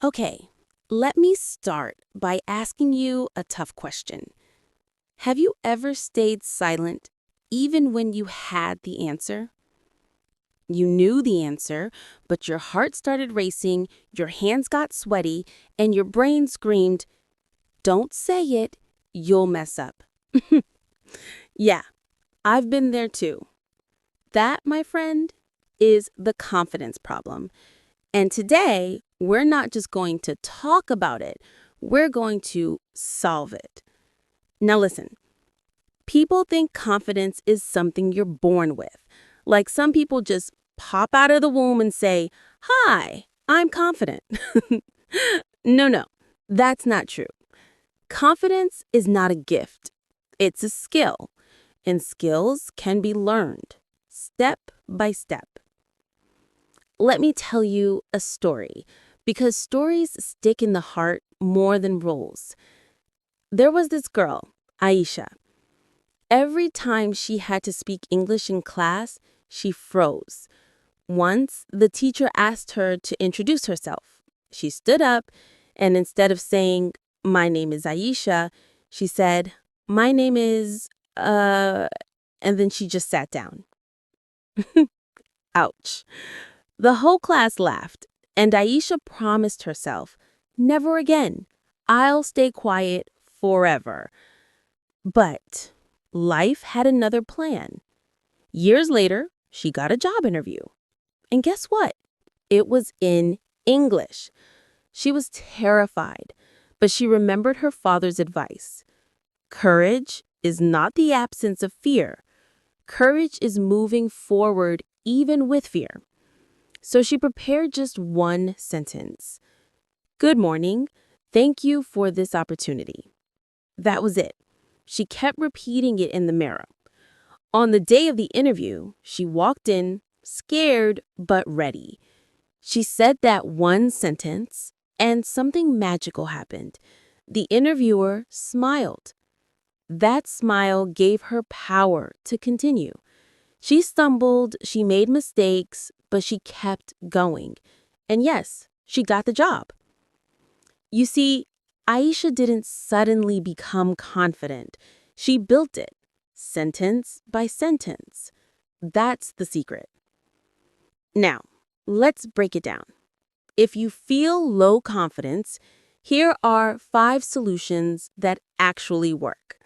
Okay, let me start by asking you a tough question. Have you ever stayed silent even when you had the answer? You knew the answer, but your heart started racing, your hands got sweaty, and your brain screamed, "Don't say it, you'll mess up." Yeah, I've been there too. That, my friend, is the confidence problem. And today, we're not just going to talk about it, we're going to solve it. Now, listen, people think confidence is something you're born with. Like some people just pop out of the womb and say, "Hi, I'm confident." No, that's not true. Confidence is not a gift, it's a skill, and skills can be learned step by step. Let me tell you a story, because stories stick in the heart more than rules. There was this girl, Aisha. Every time she had to speak English in class, she froze. Once, the teacher asked her to introduce herself. She stood up, and instead of saying, "My name is Aisha," she said, "My name is, and then she just sat down. Ouch. The whole class laughed, and Aisha promised herself, "Never again. I'll stay quiet forever." But life had another plan. Years later, she got a job interview. And guess what? It was in English. She was terrified, but she remembered her father's advice. Courage is not the absence of fear. Courage is moving forward even with fear. So she prepared just one sentence. "Good morning. Thank you for this opportunity." That was it. She kept repeating it in the mirror. On the day of the interview, she walked in, scared but ready. She said that one sentence, and something magical happened. The interviewer smiled. That smile gave her power to continue. She stumbled, she made mistakes, but she kept going. And yes, she got the job. You see, Aisha didn't suddenly become confident. She built it, sentence by sentence. That's the secret. Now, let's break it down. If you feel low confidence, here are 5 solutions that actually work.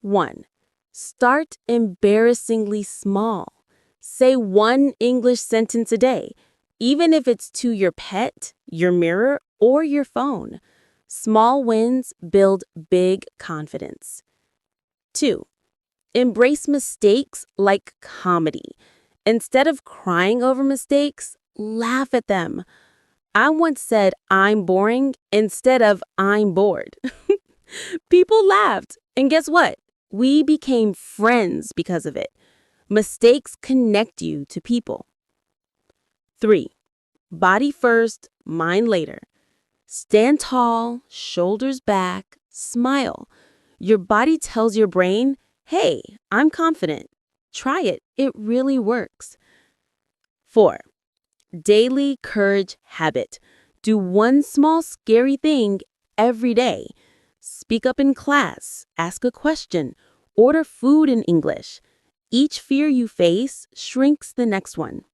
1. Start embarrassingly small. Say one English sentence a day, even if it's to your pet, your mirror, or your phone. Small wins build big confidence. 2. Embrace mistakes like comedy. Instead of crying over mistakes, laugh at them. I once said, "I'm boring," instead of "I'm bored." People laughed, and guess what? We became friends because of it. Mistakes connect you to people. 3. Body first, mind later. Stand tall, shoulders back, smile. Your body tells your brain, "Hey, I'm confident." Try it. It really works. 4. Daily courage habit. Do one small scary thing every day. Speak up in class, ask a question, order food in English. Each fear you face shrinks the next one.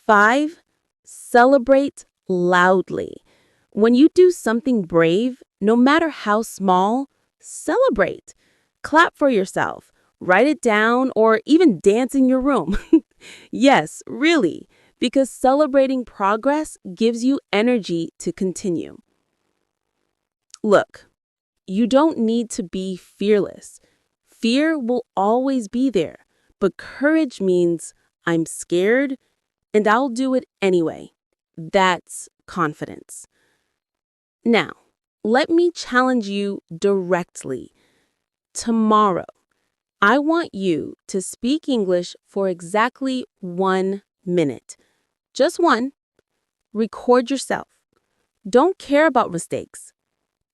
5. Celebrate loudly. When you do something brave, no matter how small, celebrate. Clap for yourself, write it down, or even dance in your room. Yes, really, because celebrating progress gives you energy to continue. Look, you don't need to be fearless. Fear will always be there, but courage means I'm scared and I'll do it anyway. That's confidence. Now, let me challenge you directly. Tomorrow, I want you to speak English for exactly 1 minute. Just one. Record yourself. Don't care about mistakes.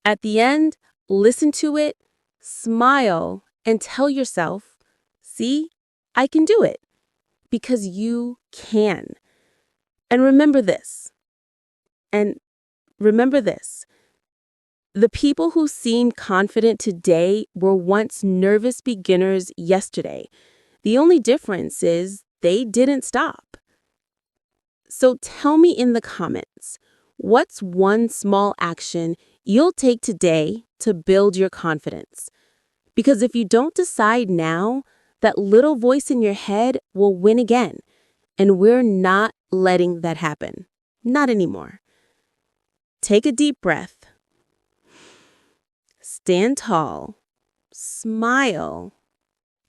At the end, listen to it, smile, and tell yourself, "See, I can do it." Because you can. And remember this, And remember this. The people who seem confident today were once nervous beginners yesterday. The only difference is they didn't stop. So tell me in the comments, what's one small action you'll take today to build your confidence? Because if you don't decide now, that little voice in your head will win again. And we're not letting that happen. Not anymore. Take a deep breath. Stand tall, smile,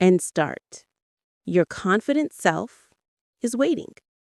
and start. Your confident self is waiting.